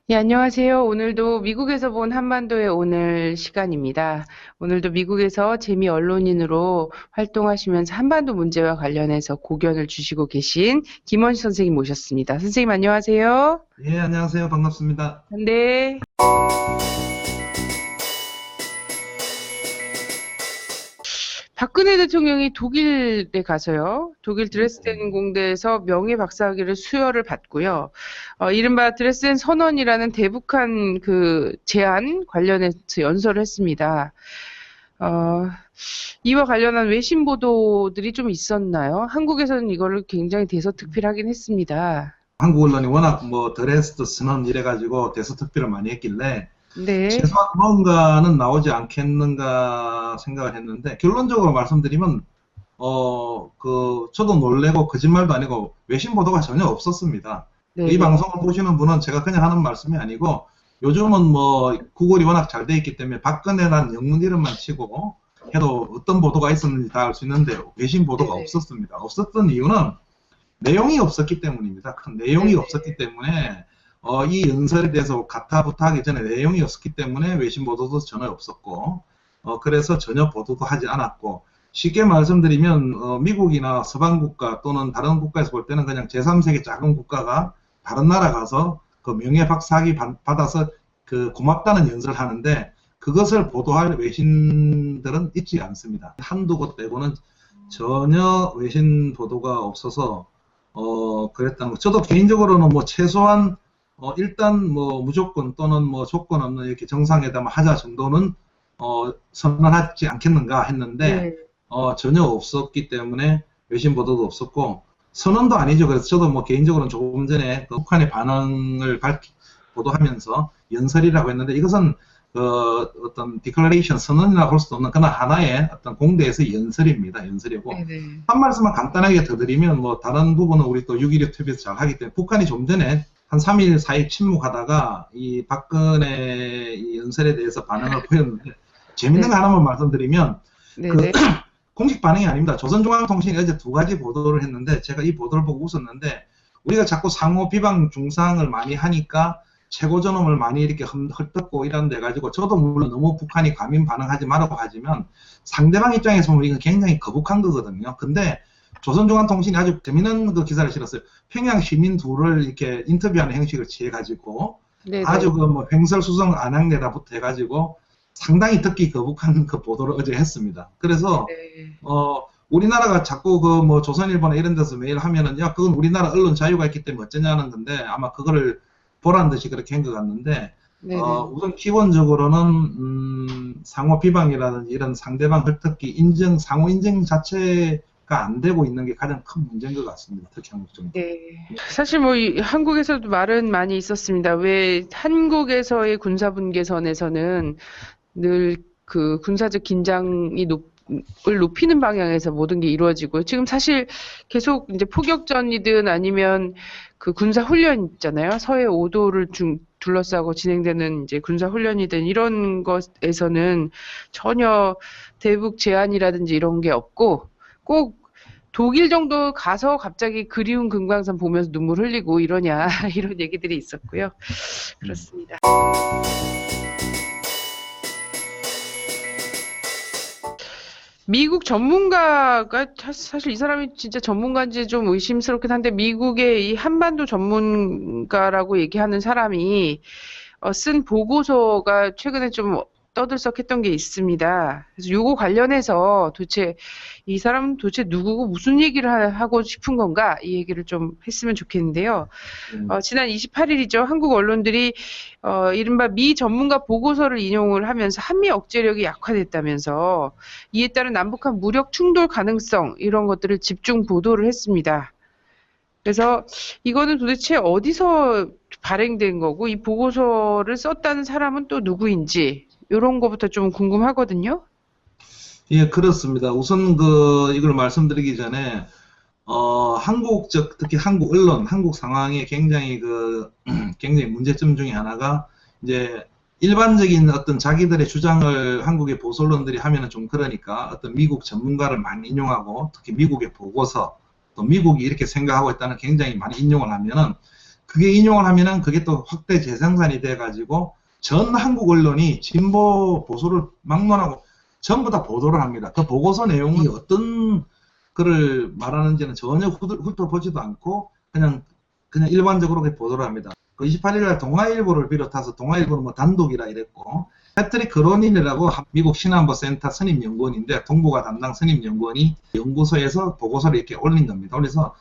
네, 안녕하세요. 오늘도 미국에서 본 한반도의 오늘 시간입니다. 오늘도 미국에서 재미 언론인으로 활동하시면서 한반도 문제와 관련해서 고견을 주시고 계신 김원식 선생님 모셨습니다. 선생님 안녕하세요. 예, 안녕하세요. 반갑습니다. 네. 박근혜 대통령이 독일에 가서요. 독일 드레스덴 공대에서 명예 박사학위를 수여를 받고요. 이른바 드레스덴 선언이라는 대북한 그 제안 관련해서 연설을 했습니다. 이와 관련한 외신 보도들이 좀 있었나요? 한국에서는 이거를 굉장히 대서특필하긴 했습니다. 한국 언론이 워낙 드레스드 선언 이래가지고 대서특필을 많이 했길래 네, 최소한 뭔가는 나오지 않겠는가 생각을 했는데 결론적으로 말씀드리면 저도 놀래고 거짓말도 아니고 외신 보도가 전혀 없었습니다. 이 네네, 방송을 보시는 분은 제가 그냥 하는 말씀이 아니고 요즘은 구글이 워낙 잘 돼 있기 때문에 박근혜라는 영문 이름만 치고 해도 어떤 보도가 있었는지 다 알 수 있는데 외신 보도가 네네, 없었습니다. 없었던 이유는 내용이 없었기 때문입니다. 큰 내용이 네네, 없었기 때문에 이 연설에 대해서 가타부타하기 전에 내용이 없었기 때문에 외신 보도도 전혀 없었고 그래서 전혀 보도도 하지 않았고 쉽게 말씀드리면 미국이나 서방 국가 또는 다른 국가에서 볼 때는 그냥 제3세계 작은 국가가 다른 나라 가서 그 명예 박사학위 받아서 그 고맙다는 연설을 하는데 그것을 보도할 외신들은 있지 않습니다. 한두 곳 빼고는 전혀 외신 보도가 없어서 그랬다는 거. 저도 개인적으로는 최소한 일단 무조건 또는 조건 없는 이렇게 정상회담을 하자 정도는 선언하지 않겠는가 했는데 네. 전혀 없었기 때문에 외신 보도도 없었고 선언도 아니죠. 그래서 저도 개인적으로는 조금 전에 그 북한의 반응을 보도하면서 연설이라고 했는데 이것은 어떤 디클레레이션 선언이라고 할 수도 없는 그냥 하나의 어떤 공대에서 연설입니다. 연설이고 네네. 한 말씀만 간단하게 더 드리면 다른 부분은 우리 또 6.16 TV에서 잘 하기 때문에 북한이 좀 전에 한 3일, 4일 침묵하다가 이 박근혜 이 연설에 대해서 반응을 보였는데 재밌는 네, 거 하나만 말씀드리면 그 네네. 공식 반응이 아닙니다. 조선중앙통신이 어제 두 가지 보도를 했는데 제가 이 보도를 보고 웃었는데 우리가 자꾸 상호 비방 중상을 많이 하니까 최고 존엄을 많이 이렇게 헐뜯고 이런 데 가지고 저도 물론 너무 북한이 과민 반응하지 말라고 하지만 상대방 입장에서 보면 이건 굉장히 거북한 거거든요. 근데 조선중앙통신이 아주 재미있는 그 기사를 실었어요. 평양 시민 둘을 이렇게 인터뷰하는 형식을 취해가지고 네네. 아주 횡설수설 안학내다부터 해가지고 상당히 듣기 거북한 그 보도를 어제 했습니다. 그래서 네네. 우리나라가 자꾸 조선일보나 이런 데서 매일 하면은 야 그건 우리나라 언론 자유가 있기 때문에 어쩌냐는 건데 아마 그거를 보란 듯이 그렇게 한 것 같는데 네네. 우선 기본적으로는 상호 비방이라든지 이런 상대방 헐뜯기 상호 인정 자체가 안 되고 있는 게 가장 큰 문제인 것 같습니다. 특히 한국 정부. 네. 사실 한국에서도 말은 많이 있었습니다. 왜 한국에서의 군사분계선에서는 늘 그 군사적 긴장이 을 높이는 방향에서 모든 게 이루어지고 지금 사실 계속 이제 포격전이든 아니면 그 군사 훈련 있잖아요. 서해 5도를 둘러싸고 진행되는 이제 군사 훈련이든 이런 것에서는 전혀 대북 제한이라든지 이런 게 없고 꼭 독일 정도 가서 갑자기 그리운 금강산 보면서 눈물 흘리고 이러냐 이런 얘기들이 있었고요. 음. 그렇습니다. 미국 전문가가 사실 이 사람이 진짜 전문가인지 좀 의심스럽긴 한데 미국의 이 한반도 전문가라고 얘기하는 사람이 쓴 보고서가 최근에 좀 떠들썩했던 게 있습니다. 그래서 요거 관련해서 도대체 이 사람은 도대체 누구고 무슨 얘기를 하고 싶은 건가 이 얘기를 좀 했으면 좋겠는데요. 음. 지난 28일이죠. 한국 언론들이 이른바 미 전문가 보고서를 인용을 하면서 한미 억제력이 약화됐다면서 이에 따른 남북한 무력 충돌 가능성 이런 것들을 집중 보도를 했습니다. 그래서 이거는 도대체 어디서 발행된 거고 이 보고서를 썼다는 사람은 또 누구인지 이런 거부터 좀 궁금하거든요. 예, 그렇습니다. 우선 이걸 말씀드리기 전에 특히 한국 언론, 한국 상황에 굉장히 굉장히 문제점 중에 하나가 이제 일반적인 어떤 자기들의 주장을 한국의 보수 언론들이 하면은 좀 그러니까 어떤 미국 전문가를 많이 인용하고 특히 미국의 보고서 또 미국이 이렇게 생각하고 있다는 굉장히 많이 인용을 하면은 그게 인용을 하면은 그게 또 확대 재생산이 돼가지고 전 한국 언론이 진보 보수를 막론하고 전부 다 보도를 합니다. 그 보고서 내용이 어떤 글을 말하는지는 전혀 훑어보지도 않고 그냥 일반적으로 그렇게 보도를 합니다. 그 28일날 동아일보를 비롯해서 동아일보는 뭐 단독이라 이랬고 패트릭 그로닌이라고 미국 신안보센터 선임연구원인데 동북아 담당 선임연구원이 연구소에서 보고서를 이렇게 올린 겁니다. 그래서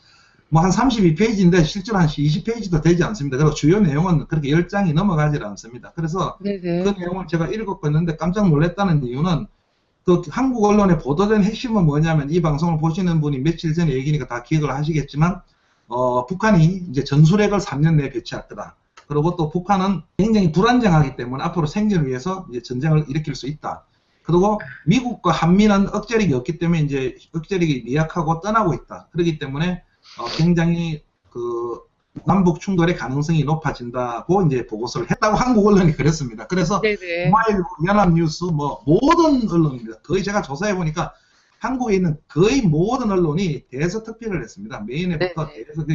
뭐 한 32페이지인데 실제로 한 20페이지도 되지 않습니다. 그리고 주요 내용은 그렇게 10장이 넘어가지 않습니다. 그래서 네네. 그 내용을 제가 읽었는데 깜짝 놀랐다는 이유는 그 한국 언론에 보도된 핵심은 뭐냐면 이 방송을 보시는 분이 며칠 전에 얘기니까 다 기억을 하시겠지만 북한이 이제 전술핵을 3년 내에 배치할 거다. 그리고 또 북한은 굉장히 불안정하기 때문에 앞으로 생존을 위해서 이제 전쟁을 일으킬 수 있다. 그리고 미국과 한미는 억제력이 없기 때문에 이제 억제력이 미약하고 떠나고 있다. 그렇기 때문에 굉장히 그 남북 충돌의 가능성이 높아진다고 이제 보고서를 했다고 한국 언론이 그랬습니다. 그래서 네네. 동아일보, 연합뉴스 뭐 모든 언론입니다. 거의 제가 조사해 보니까 한국에 있는 거의 모든 언론이 대서특필을 했습니다. 메인에부터 대서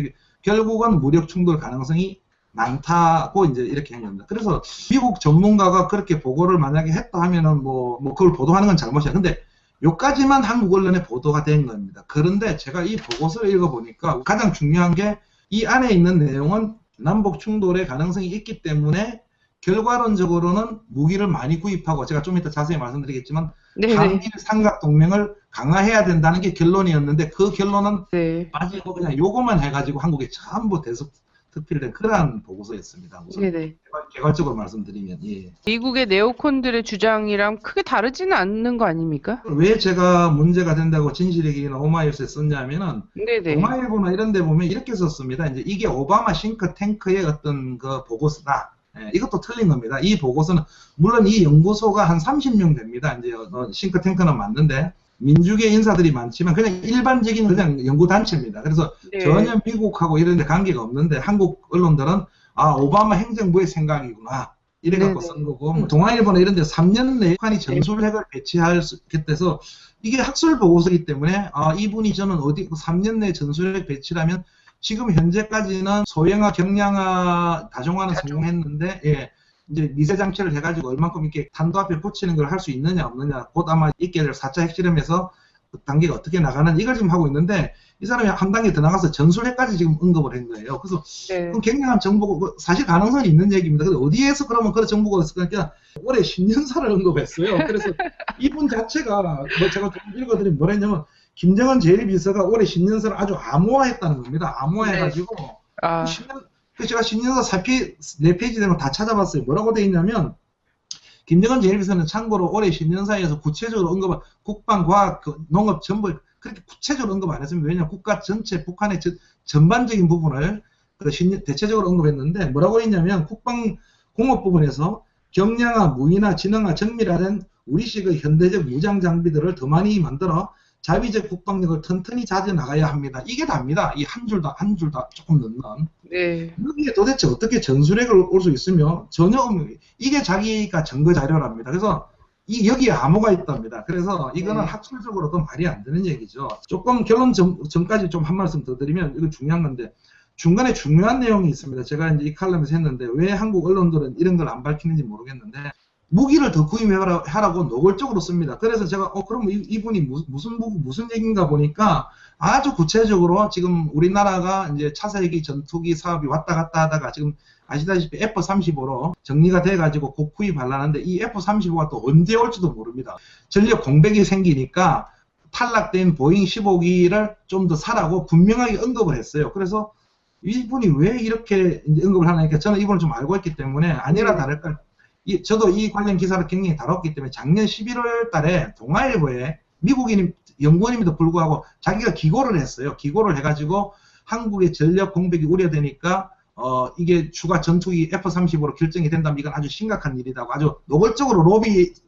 결국은 무력 충돌 가능성이 많다고 이제 이렇게 한 겁니다. 그래서 미국 전문가가 그렇게 보고를 만약에 했다 하면은 뭐 그걸 보도하는 건 잘못이야. 근데 요까지만 한국 언론에 보도가 된 겁니다. 그런데 제가 이 보고서를 읽어보니까 가장 중요한 게 이 안에 있는 내용은 남북 충돌의 가능성이 있기 때문에 결과론적으로는 무기를 많이 구입하고 제가 좀 이따 자세히 말씀드리겠지만 네네. 한일 삼각동맹을 강화해야 된다는 게 결론이었는데 그 결론은 네. 빠지고 그냥 요것만 해가지고 한국에 전부 대서특필된 그러한 보고서였습니다. 우선 네네. 개괄적으로 말씀드리면 예. 미국의 네오콘들의 주장이랑 크게 다르지는 않는 거 아닙니까? 왜 제가 문제가 된다고 진실얘기나 오마이뉴스에 썼냐면은 네네. 동아일보나 이런 데 보면 이렇게 썼습니다. 이제 이게 오바마 싱크탱크의 어떤 그 보고서다. 예, 이것도 틀린 겁니다. 이 보고서는 물론 이 연구소가 한 30명 됩니다. 이제 싱크탱크는 맞는데 민주계 인사들이 많지만 그냥 일반적인 그냥 연구단체입니다. 그래서 네. 전혀 미국하고 이런 데 관계가 없는데 한국 언론들은 아 오바마 행정부의 생각이구나 이래 갖고 네네. 쓴 거고 뭐 동아일보나 이런 데 3년 내에 북한이 전술핵을 배치할 수 있겠대서 이게 학술 보고서이기 때문에 아 이분이 저는 어디 3년 내에 전술핵 배치라면 지금 현재까지는 소형화, 경량화, 다종화는 성공했는데 예. 이제 미세 장치를 해가지고 얼만큼 이렇게 탄도 앞에 붙이는 걸 할 수 있느냐 없느냐 곧 아마 있게 될 4차 핵실험에서 그 단계가 어떻게 나가는 이걸 지금 하고 있는데 이 사람이 한 단계 더 나가서 전술핵까지 지금 언급을 한 거예요. 그래서 네. 그럼 굉장한 정보가 사실 가능성이 있는 얘기입니다. 근데 어디에서 그러면 그런 정보가 있을까? 올해 신년사를 언급했어요. 그래서 이분 자체가 뭐 제가 좀 읽어드리면 뭐랬냐면 김정은 제1비서가 올해 신년사를 아주 암호화했다는 겁니다. 암호화해가지고 네. 아. 제가 신년사 4페이지 되는 거 다 찾아봤어요. 뭐라고 돼 있냐면 김정은 제1비서는 참고로 올해 신년사에서 구체적으로 언급한 국방, 과학, 농업, 전부 그렇게 구체적으로 언급 안 했습니다. 왜냐하면 국가 전체 북한의 전반적인 부분을 대체적으로 언급했는데 뭐라고 했냐면 국방 공업 부분에서 경량화, 무인화, 지능화, 정밀화된 우리식의 현대적 무장 장비들을 더 많이 만들어 자위적 국방력을 튼튼히 다져 나가야 합니다. 이게 답니다. 이 한 줄 다 조금 넣는. 네. 여기에 도대체 어떻게 전술핵을 올 수 있으며 전혀 이게 자기가 증거 자료랍니다. 그래서 여기에 암호가 있답니다. 그래서 이거는 학술적으로도 말이 안 되는 얘기죠. 조금 결론 전까지 좀 한 말씀 더 드리면 이거 중요한 건데 중간에 중요한 내용이 있습니다. 제가 이제 이 칼럼에서 했는데 왜 한국 언론들은 이런 걸 안 밝히는지 모르겠는데 무기를 더 구입하라고 노골적으로 씁니다. 그래서 제가 그럼 이분이 무슨 얘기인가 보니까 아주 구체적으로 지금 우리나라가 이제 차세기 전투기 사업이 왔다 갔다 하다가 지금 아시다시피 F-35로 정리가 돼가지고 곧 구입하려는데 이 F-35가 또 언제 올지도 모릅니다. 전력 공백이 생기니까 탈락된 보잉 15기를 좀 더 사라고 분명하게 언급을 했어요. 그래서 이분이 왜 이렇게 이제 언급을 하냐니까 저는 이분을 좀 알고 있기 때문에 아니라 다를까 저도 이 관련 기사를 굉장히 다뤘기 때문에 작년 11월 달에 동아일보에 미국인 연구원임에도 불구하고 자기가 기고를 했어요. 기고를 해가지고 한국의 전력 공백이 우려되니까 이게 추가 전투기 F-35로 결정이 된다면 이건 아주 심각한 일이라고 아주 노골적으로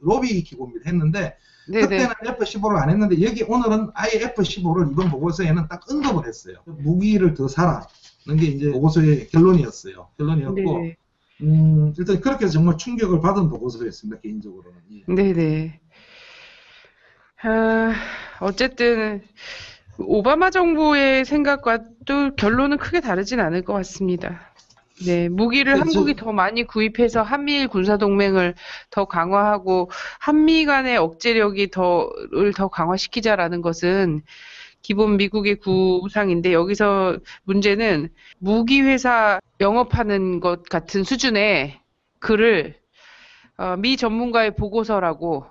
로비 기고입니다. 했는데 네네. 그때는 F-15를 안 했는데 여기 오늘은 아예 F-15를 이번 보고서에는 딱 언급을 했어요. 무기를 더 사라는 게 이제 보고서의 결론이었어요. 결론이었고 네네. 일단 그렇게 해서 정말 충격을 받은 보고서였습니다. 개인적으로는. 예. 네네. 어쨌든 오바마 정부의 생각과 또 결론은 크게 다르진 않을 것 같습니다. 네, 무기를 근데 한국이 더 많이 구입해서 한미일 군사동맹을 더 강화하고 한미 간의 억제력이 더를 더 강화시키자라는 것은 기본 미국의 구상인데 여기서 문제는 무기 회사 영업하는 것 같은 수준의 글을 미 전문가의 보고서라고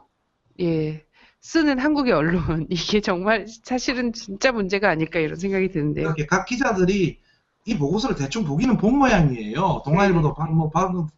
예, 쓰는 한국의 언론 이게 정말 사실은 진짜 문제가 아닐까 이런 생각이 드는데요. 이렇게 각 기자들이 이 보고서를 대충 보기는 본 모양이에요. 네네. 동아일보도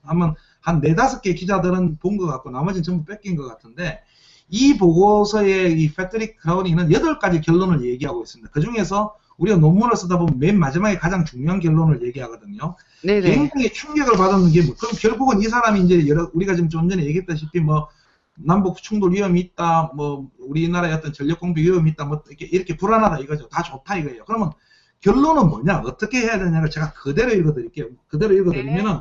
하면 한 네다섯 개 기자들은 본 것 같고 나머지는 전부 뺏긴 것 같은데 이 보고서의 이 패트릭 크라우니는 8가지 결론을 얘기하고 있습니다. 그 중에서 우리가 논문을 쓰다 보면 맨 마지막에 가장 중요한 결론을 얘기하거든요. 네네. 굉장히 충격을 받은 게 그럼 결국은 이 사람이 이제 우리가 지금 좀 전에 얘기했다시피 뭐 남북 충돌 위험이 있다, 뭐 우리나라의 어떤 전력 공백 위험이 있다, 뭐 이렇게 불안하다 이거죠. 다 좋다 이거예요. 그러면 결론은 뭐냐? 어떻게 해야 되냐를 제가 그대로 읽어드릴게요. 그대로 네. 읽어드리면은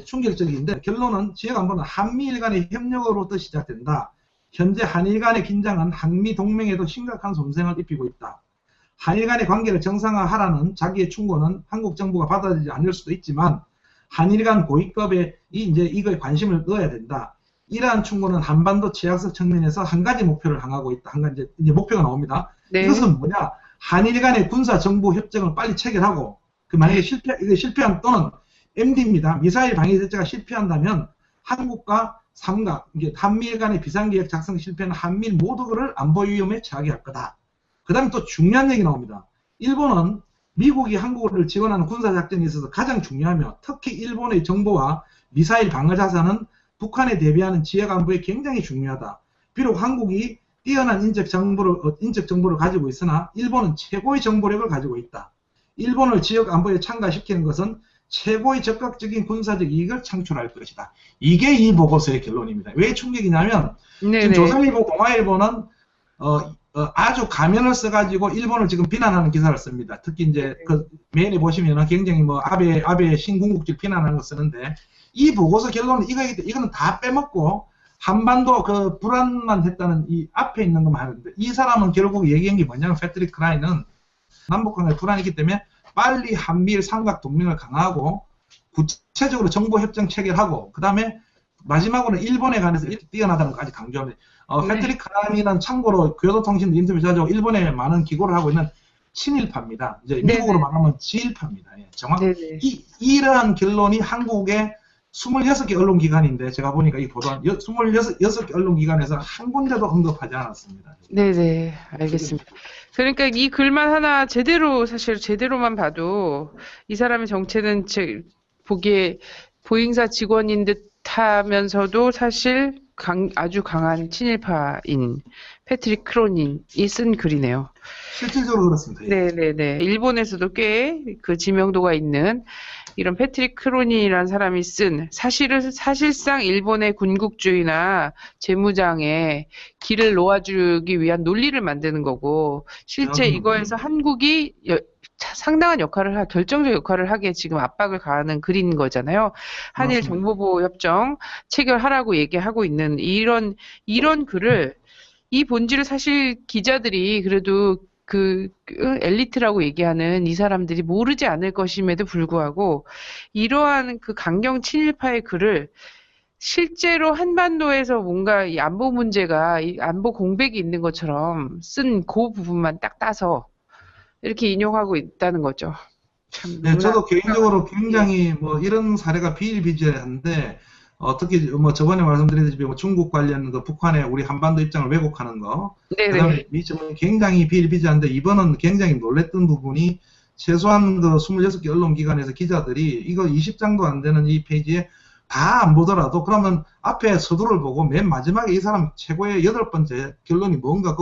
충격적인데 결론은 지역안보는 한미일 간의 협력으로부터 시작된다. 현재 한일 간의 긴장은 한미 동맹에도 심각한 손상을 입히고 있다. 한일 간의 관계를 정상화하라는 자기의 충고는 한국 정부가 받아들이지 않을 수도 있지만 한일 간 고위급에 이제 이거에 관심을 넣어야 된다. 이러한 충고는 한반도 최악의 측면에서 한 가지 목표를 향하고 있다. 한 가지 이제 목표가 나옵니다. 네. 이것은 뭐냐? 한일 간의 군사 정보 협정을 빨리 체결하고 그 만약에 이게 실패한 또는 MD입니다. 미사일 방위 대책가 실패한다면 한국과 삼각, 이게 한미일 간의 비상계획 작성 실패는 한미일 모두를 안보 위험에 처하게 할 거다. 그 다음에 또 중요한 얘기 나옵니다. 일본은 미국이 한국을 지원하는 군사작전에 있어서 가장 중요하며 특히 일본의 정보와 미사일 방어 자산은 북한에 대비하는 지역 안보에 굉장히 중요하다. 비록 한국이 뛰어난 인적 정보를 가지고 있으나 일본은 최고의 정보력을 가지고 있다. 일본을 지역 안보에 참가시키는 것은 최고의 적극적인 군사적 이익을 창출할 것이다. 이게 이 보고서의 결론입니다. 왜 충격이냐면 지금 네네. 조선일보, 동아일보는 아주 가면을 써가지고 일본을 지금 비난하는 기사를 씁니다. 특히 이제 그 메인에 보시면은 굉장히 뭐 아베 신궁국질 비난하는 거 쓰는데 이 보고서 결론은 이거는 다 빼먹고 한반도 그 불안만 했다는 이 앞에 있는 것만 하는데 이 사람은 결국 얘기한 게 뭐냐면 패트릭 크라인은 남북간의 불안이기 때문에 빨리 한미일 삼각 동맹을 강화하고 구체적으로 정보협정 체결하고 그 다음에 마지막으로 일본에 관해서 뛰어나다는 것까지 강조합니다. 네. 패트릭 크라인은 참고로 교도통신도 인터뷰 자주 일본에 많은 기고를 하고 있는 친일파입니다. 이제 미국으로 네네. 말하면 지일파입니다. 예, 네네. 이러한 결론이 한국의 26개 언론기관인데 제가 보니까 이 보도한 26개 언론기관에서 한 군데도 언급하지 않았습니다. 네네. 알겠습니다. 그러니까 이 글만 하나 사실 제대로만 봐도 이 사람의 정체는 보기에 보잉사 직원인 듯 하면서도 사실 아주 강한 친일파인 패트릭 크로닌이 쓴 글이네요. 실질적으로 그렇습니다. 예. 네네네. 일본에서도 꽤 그 지명도가 있는 이런 패트릭 크로닌이라는 사람이 쓴 사실상 일본의 군국주의나 재무장에 길을 놓아주기 위한 논리를 만드는 거고 실제 이거에서 한국이 상당한 결정적 역할을 하게 지금 압박을 가하는 글인 거잖아요. 한일 맞습니다. 정보보호 협정 체결하라고 얘기하고 있는 이런 글을 이 본질을 사실 기자들이 그래도 그 엘리트라고 얘기하는 이 사람들이 모르지 않을 것임에도 불구하고 이러한 그 강경 친일파의 글을 실제로 한반도에서 뭔가 이 안보 문제가 이 안보 공백이 있는 것처럼 쓴 그 부분만 딱 따서 이렇게 인용하고 있다는 거죠. 참 네, 놀라. 저도 개인적으로 굉장히 뭐 이런 사례가 비일비재한데 특히 뭐 저번에 말씀드렸듯이 뭐 중국 관련 그 북한의 우리 한반도 입장을 왜곡하는 거, 그다음에 네네. 미점은 굉장히 비일비재한데 이번은 굉장히 놀랬던 부분이 최소한 그 26개 언론기관에서 기자들이 이거 20장도 안 되는 이 페이지에 다 안 보더라도 그러면 앞에 서두를 보고 맨 마지막에 이 사람 최고의 8번째 결론이 뭔가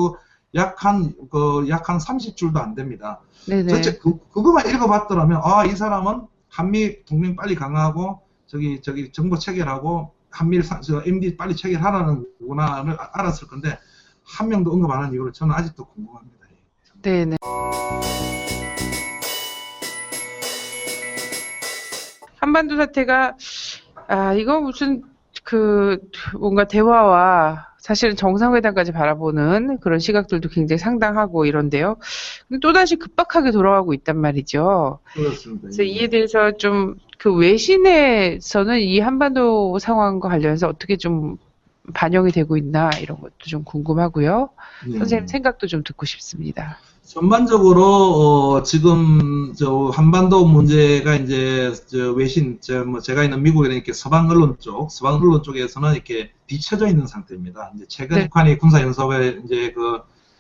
약 한 30줄도 안 됩니다. 네네. 전체 그거만 읽어봤더라면 이 사람은 한미 동맹 빨리 강화하고 저기 정보 체결하고 한미일 MD 빨리 체결하라는 구나를 알았을 건데 한 명도 언급 안 한 이유를 저는 아직도 궁금합니다. 네네. 한반도 사태가 이거 무슨 뭔가 대화와 사실은 정상회담까지 바라보는 그런 시각들도 굉장히 상당하고 이런데요. 근데 또다시 급박하게 돌아가고 있단 말이죠. 그렇습니다. 그래서 예. 이에 대해서 좀 그 외신에서는 이 한반도 상황과 관련해서 어떻게 좀 반영이 되고 있나 이런 것도 좀 궁금하고요. 선생님 예. 생각도 좀 듣고 싶습니다. 전반적으로 지금 저 한반도 문제가 이제 저 외신 뭐 제가 있는 미국에 이렇게 서방 언론 쪽에서는 이렇게 뒤처져 있는 상태입니다. 이제 최근 네, 북한이 군사 연습에 이제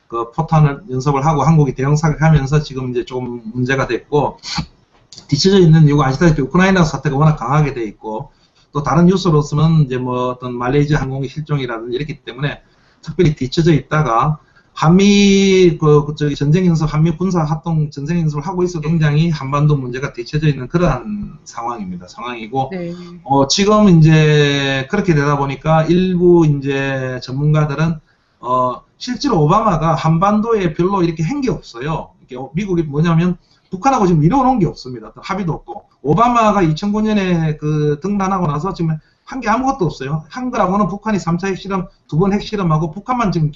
그 포탄을 연습을 하고 한국이 대응 사격하면서 지금 이제 좀 문제가 됐고, 뒤쳐져 있는 이유가 아시다시피 우크라이나 사태가 워낙 강하게 돼 있고, 또 다른 뉴스로서는 이제 뭐 어떤 말레이시아 항공기 실종이라든지 이렇기 때문에 특별히 뒤쳐져 있다가 한미 저기 전쟁 연습, 한미 군사 합동 전쟁 연습을 하고 있어도 굉장히 한반도 문제가 뒤쳐져 있는 그러한 상황입니다. 상황이고, 네, 지금 이제 그렇게 되다 보니까 일부 이제 전문가들은 실제로 오바마가 한반도에 별로 이렇게 한 게 없어요. 이게 미국이 뭐냐면 북한하고 지금 이뤄놓은 게 없습니다. 어떤 합의도 없고. 오바마가 2009년에 그 등단하고 나서 지금 한 게 아무것도 없어요. 한 거라고는 북한이 3차 핵실험, 2번 핵실험하고 북한만 지금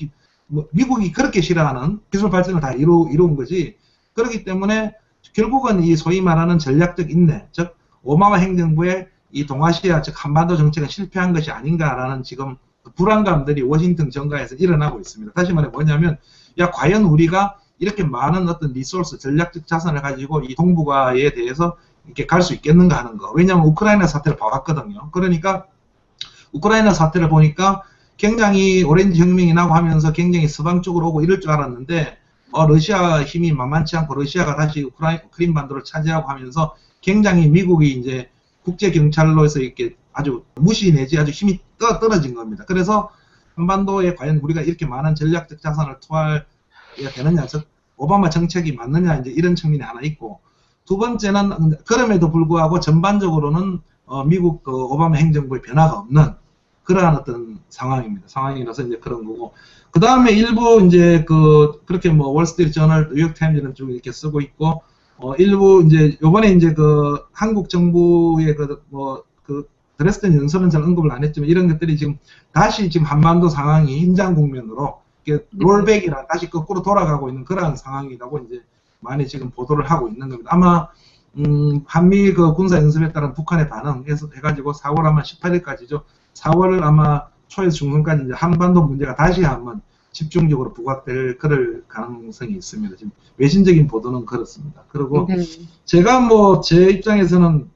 뭐 미국이 그렇게 싫어하는 기술 발전을 다 이룬 거지. 그렇기 때문에 결국은 이 소위 말하는 전략적 인내, 즉 오바마 행정부의 이 동아시아, 즉 한반도 정책은 실패한 것이 아닌가라는 지금 불안감들이 워싱턴 정가에서 일어나고 있습니다. 다시 말해 뭐냐면, 야, 과연 우리가 이렇게 많은 어떤 리소스, 전략적 자산을 가지고 이 동북아에 대해서 이렇게 갈 수 있겠는가 하는 거. 왜냐하면 우크라이나 사태를 봐왔거든요. 그러니까 우크라이나 사태를 보니까 굉장히 오렌지 혁명이 나고 하면서 굉장히 서방 쪽으로 오고 이럴 줄 알았는데, 러시아 힘이 만만치 않고 러시아가 다시 크림반도를 차지하고 하면서 굉장히 미국이 이제 국제 경찰로서 이렇게 아주 무시 내지 아주 힘이 떨어진 겁니다. 그래서 한반도에 과연 우리가 이렇게 많은 전략적 자산을 투하해야 되느냐, 즉 오바마 정책이 맞느냐, 이제 이런 측면이 하나 있고, 두 번째는 그럼에도 불구하고 전반적으로는 미국 오바마 행정부의 변화가 없는 그러한 어떤 상황입니다. 상황이라서 이제 그런 거고. 그 다음에 일부 이제 그렇게 뭐 월스트리트 저널, 뉴욕 타임즈 이런 쪽 이렇게 쓰고 있고, 일부 이제 요번에 이제 한국 정부의 드레스덴 연설은 잘 언급을 안 했지만 이런 것들이 지금 다시 지금 한반도 상황이 인장 국면으로 이렇게 롤백이라 다시 거꾸로 돌아가고 있는 그러한 상황이라고 이제 많이 지금 보도를 하고 있는 겁니다. 아마 한미 군사 연습에 따른 북한의 반응해서 해가지고 4월 아마 18일까지죠. 4월 아마 초에서 중순까지 이제 한반도 문제가 다시 한번 집중적으로 부각될 그럴 가능성이 있습니다. 지금 외신적인 보도는 그렇습니다. 그리고 제가 뭐 제 입장에서는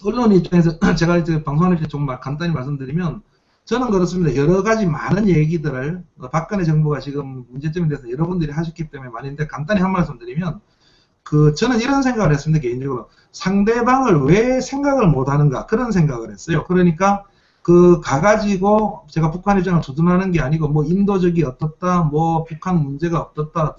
언론 입장에서 제가 이제 방송할 때 좀 간단히 말씀드리면 저는 그렇습니다. 여러 가지 많은 얘기들을 박근혜 정부가 지금 문제점에 대해서 여러분들이 하셨기 때문에 많은데 간단히 한 말씀 드리면 저는 이런 생각을 했습니다. 개인적으로 상대방을 왜 생각을 못하는가 그런 생각을 했어요. 그러니까 가가지고 제가 북한 입장을 두둔하는 게 아니고 뭐 인도적이 어떻다, 뭐 북한 문제가 어떻다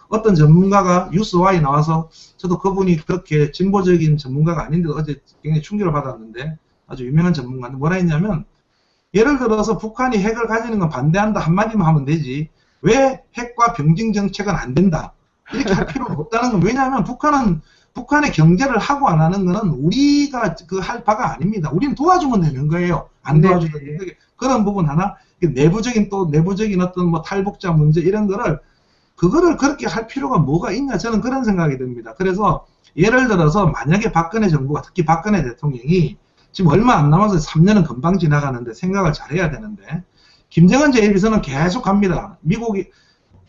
어떤 전문가가 뉴스와에 나와서 저도 그분이 그렇게 진보적인 전문가가 아닌데 어제 굉장히 충격을 받았는데 아주 유명한 전문가인데 뭐라 했냐면 예를 들어서 북한이 핵을 가지는 건 반대한다 한마디만 하면 되지 왜 핵과 병진 정책은 안 된다 이렇게 할 필요는 없다는 건 왜냐하면 북한의 경제를 하고 안 하는 거는 우리가 할 바가 아닙니다. 우리는 도와주면 되는 거예요. 안 도와주는 거. 그런 부분 하나, 내부적인 어떤 뭐 탈북자 문제 이런 그거를 그렇게 할 필요가 뭐가 있냐 저는 그런 생각이 듭니다. 그래서 예를 들어서 만약에 박근혜 정부가 특히 박근혜 대통령이 지금 얼마 안 남아서 3년은 금방 지나가는데 생각을 잘해야 되는데 김정은 제1비서는 계속 갑니다.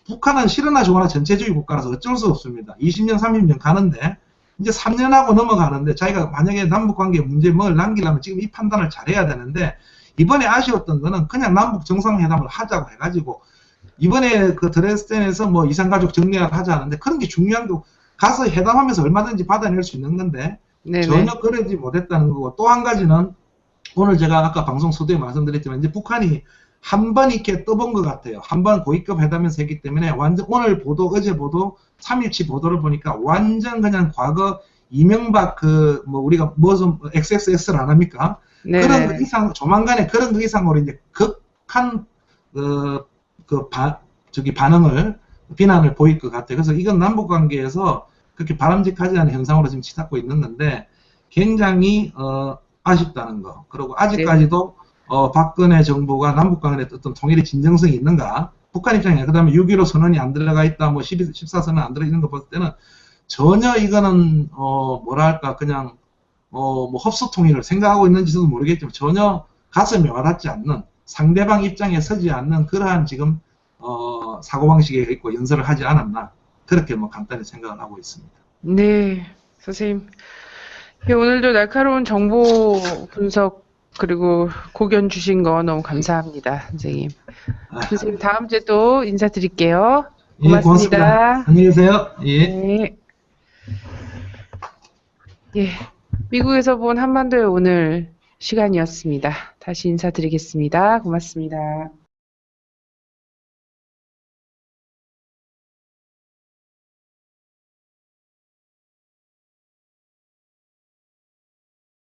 북한은 싫으나 좋으나 전체주의 국가라서 어쩔 수 없습니다. 20년, 30년 가는데 이제 3년하고 넘어가는데 자기가 만약에 남북관계 문제에 뭘 남기려면 지금 이 판단을 잘해야 되는데 이번에 아쉬웠던 거는 그냥 남북 정상회담을 하자고 해가지고 이번에 드레스덴에서 뭐 이산가족 정리를 하자 하는데 그런 게 중요한 거 가서 회담하면서 얼마든지 받아낼 수 있는 건데 전혀 그러지 못했다는 거고 또 한 가지는 오늘 제가 아까 방송 서두에 말씀드렸지만 이제 북한이 한 번 이렇게 떠본 것 같아요. 한 번 고위급 회담에서 했기 때문에 완전 오늘 보도, 어제 보도, 3일치 보도를 보니까 완전 그냥 과거 이명박 우리가 무슨 XXX를 안 합니까? 그런 그 이상, 조만간에 그런 그 이상으로 이제 극한 비난을 보일 것 같아요. 그래서 이건 남북 관계에서 그렇게 바람직하지 않은 현상으로 지금 치닫고 있는 건데 굉장히 아쉽다는 거. 그리고 아직까지도 박근혜 정부가 남북 간의 어떤 통일의 진정성이 있는가? 북한 입장에 그다음에 6.15 선언이 안 들어가 있다, 뭐 14선언 안 들어 있는 거 봤을 때는 전혀 이거는 뭐랄까 그냥 뭐 흡수 통일을 생각하고 있는지도 모르겠지만 전혀 가슴에 와닿지 않는 상대방 입장에 서지 않는 그러한 지금 사고방식에 있고 연설을 하지 않았나 그렇게 뭐 간단히 생각을 하고 있습니다. 네, 선생님. 예, 오늘도 날카로운 정보 분석 그리고 고견 주신 거 너무 감사합니다, 선생님. 선생님 다음 주에 또 인사드릴게요. 예, 고맙습니다. 고맙습니다. 안녕히 계세요. 예. 네. 예, 미국에서 본 한반도의 오늘 시간이었습니다. 다시 인사드리겠습니다. 고맙습니다.